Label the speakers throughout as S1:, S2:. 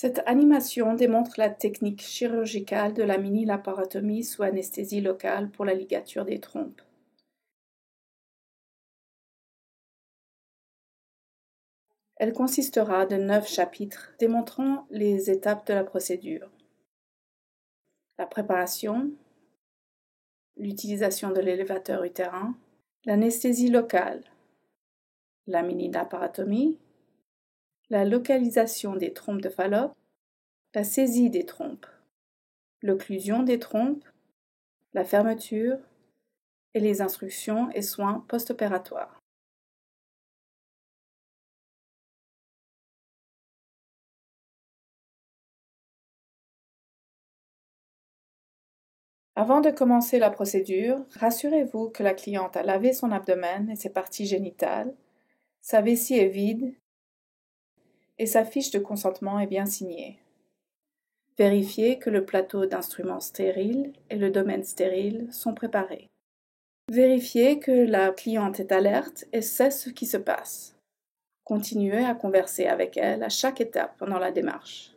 S1: Cette animation démontre la technique chirurgicale de la mini-laparotomie sous anesthésie locale pour la ligature des trompes. Elle consistera de 9 chapitres démontrant les étapes de la procédure. La préparation, l'utilisation de l'élévateur utérin, l'anesthésie locale, la mini-laparotomie, la localisation des trompes de Fallope, la saisie des trompes, l'occlusion des trompes, la fermeture et les instructions et soins post-opératoires. Avant de commencer la procédure, rassurez-vous que la cliente a lavé son abdomen et ses parties génitales, sa vessie est vide et sa fiche de consentement est bien signée. Vérifiez que le plateau d'instruments stériles et le domaine stérile sont préparés. Vérifiez que la cliente est alerte et sait ce qui se passe. Continuez à converser avec elle à chaque étape pendant la démarche.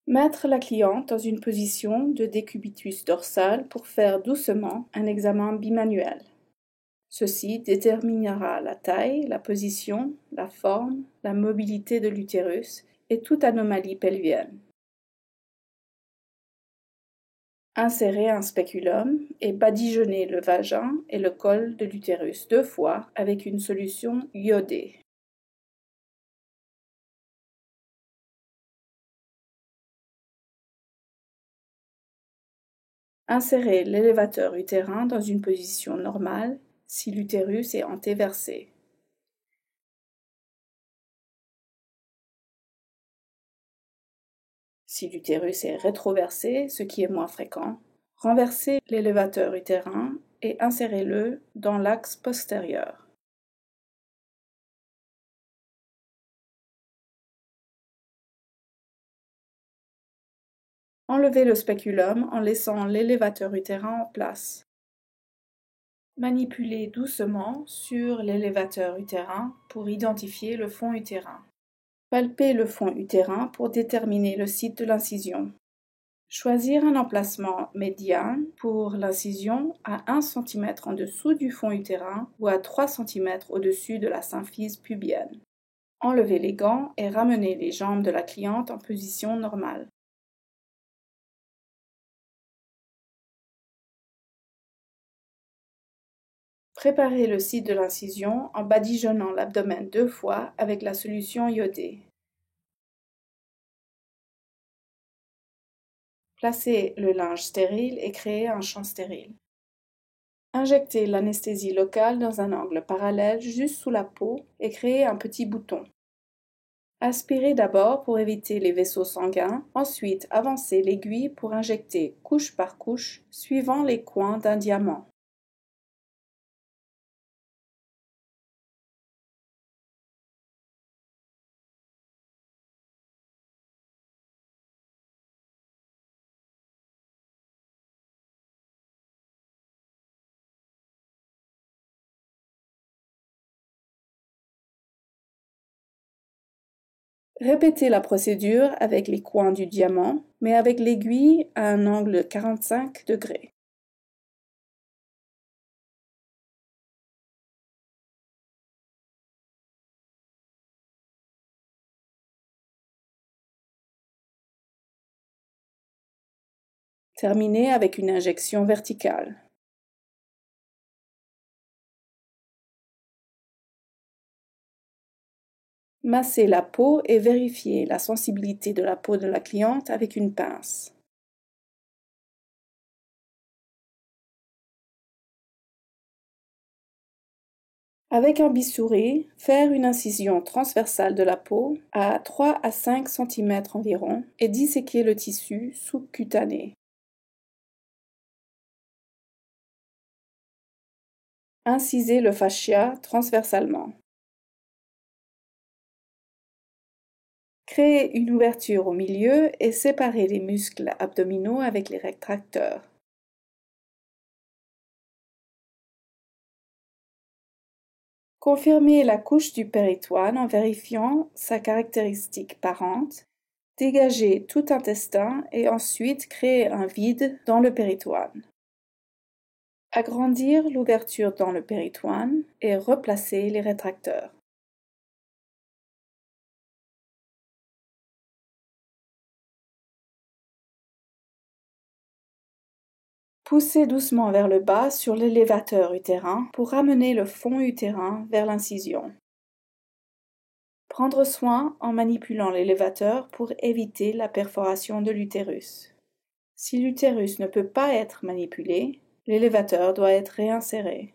S1: Mettre la cliente dans une position de décubitus dorsal pour faire doucement un examen bimanuel. Ceci déterminera la taille, la position, la forme, la mobilité de l'utérus et toute anomalie pelvienne. Insérez un spéculum et badigeonnez le vagin et le col de l'utérus 2 fois avec une solution iodée. Insérez l'élévateur utérin dans une position normale si l'utérus est antéversé. Si l'utérus est rétroversé, ce qui est moins fréquent, renversez l'élévateur utérin et insérez-le dans l'axe postérieur. Enlevez le spéculum en laissant l'élévateur utérin en place. Manipulez doucement sur l'élévateur utérin pour identifier le fond utérin. Palpez le fond utérin pour déterminer le site de l'incision. Choisir un emplacement médian pour l'incision à 1 cm en dessous du fond utérin ou à 3 cm au-dessus de la symphyse pubienne. Enlevez les gants et ramenez les jambes de la cliente en position normale. Préparez le site de l'incision en badigeonnant l'abdomen 2 fois avec la solution iodée. Placez le linge stérile et créez un champ stérile. Injectez l'anesthésie locale dans un angle parallèle juste sous la peau et créez un petit bouton. Aspirez d'abord pour éviter les vaisseaux sanguins, ensuite avancez l'aiguille pour injecter couche par couche, suivant les coins d'un diamant. Répétez la procédure avec les coins du diamant, mais avec l'aiguille à un angle 45 degrés. Terminez avec une injection verticale. Massez la peau et vérifiez la sensibilité de la peau de la cliente avec une pince. Avec un bistouri, faire une incision transversale de la peau à 3 à 5 cm environ et disséquer le tissu sous-cutané. Incisez le fascia transversalement. Créez une ouverture au milieu et séparez les muscles abdominaux avec les rétracteurs. Confirmez la couche du péritoine en vérifiant sa caractéristique parente. Dégagez tout intestin et ensuite créez un vide dans le péritoine. Agrandir l'ouverture dans le péritoine et replacer les rétracteurs. Poussez doucement vers le bas sur l'élévateur utérin pour ramener le fond utérin vers l'incision. Prendre soin en manipulant l'élévateur pour éviter la perforation de l'utérus. Si l'utérus ne peut pas être manipulé, l'élévateur doit être réinséré.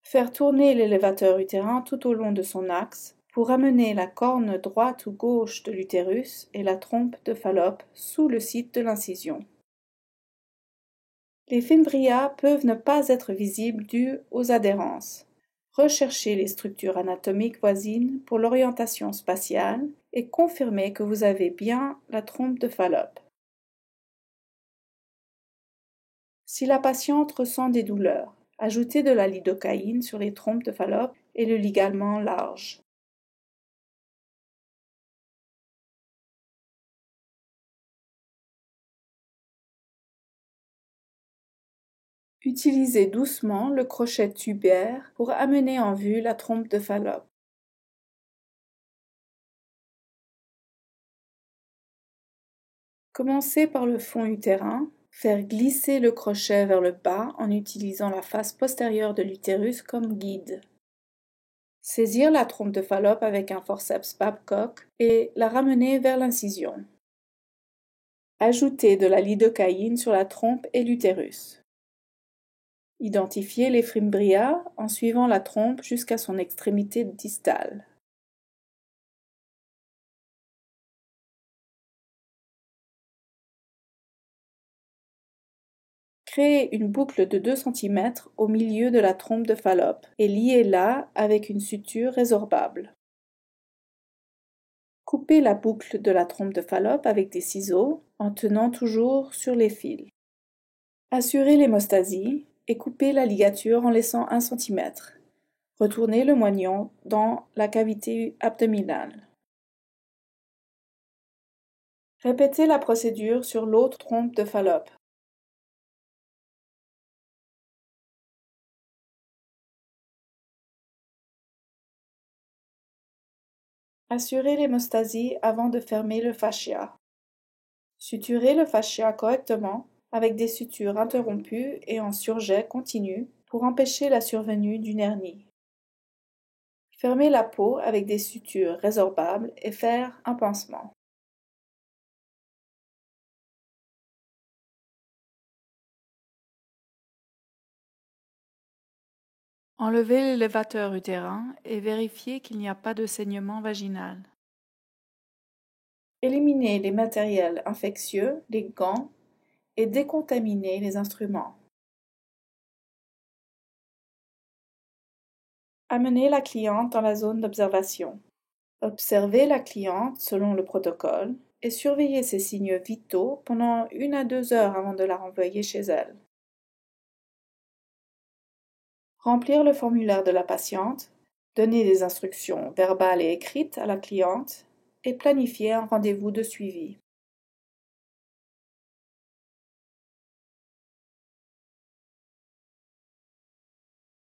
S1: Faire tourner l'élévateur utérin tout au long de son axe pour amener la corne droite ou gauche de l'utérus et la trompe de Fallope sous le site de l'incision. Les fimbrias peuvent ne pas être visibles dues aux adhérences. Recherchez les structures anatomiques voisines pour l'orientation spatiale et confirmez que vous avez bien la trompe de Fallope. Si la patiente ressent des douleurs, ajoutez de la lidocaïne sur les trompes de Fallope et le ligament large. Utilisez doucement le crochet tubaire pour amener en vue la trompe de Fallope. Commencez par le fond utérin, faire glisser le crochet vers le bas en utilisant la face postérieure de l'utérus comme guide. Saisir la trompe de Fallope avec un forceps Babcock et la ramener vers l'incision. Ajoutez de la lidocaïne sur la trompe et l'utérus. Identifiez les fimbrias en suivant la trompe jusqu'à son extrémité distale. Créez une boucle de 2 cm au milieu de la trompe de Fallope et liez-la avec une suture résorbable. Coupez la boucle de la trompe de Fallope avec des ciseaux en tenant toujours sur les fils. Assurez l'hémostasie et coupez la ligature en laissant 1 cm. Retournez le moignon dans la cavité abdominale. Répétez la procédure sur l'autre trompe de Fallope. Assurez l'hémostasie avant de fermer le fascia. Suturez le fascia correctement avec des sutures interrompues et en surjet continu pour empêcher la survenue d'une hernie. Fermez la peau avec des sutures résorbables et faire un pansement. Enlevez l'élévateur utérin et vérifiez qu'il n'y a pas de saignement vaginal. Éliminez les matériels infectieux, les gants, et décontaminez les instruments. Amenez la cliente dans la zone d'observation. Observez la cliente selon le protocole et surveillez ses signes vitaux pendant 1 à 2 heures avant de la renvoyer chez elle. Remplir le formulaire de la patiente, donner des instructions verbales et écrites à la cliente et planifier un rendez-vous de suivi.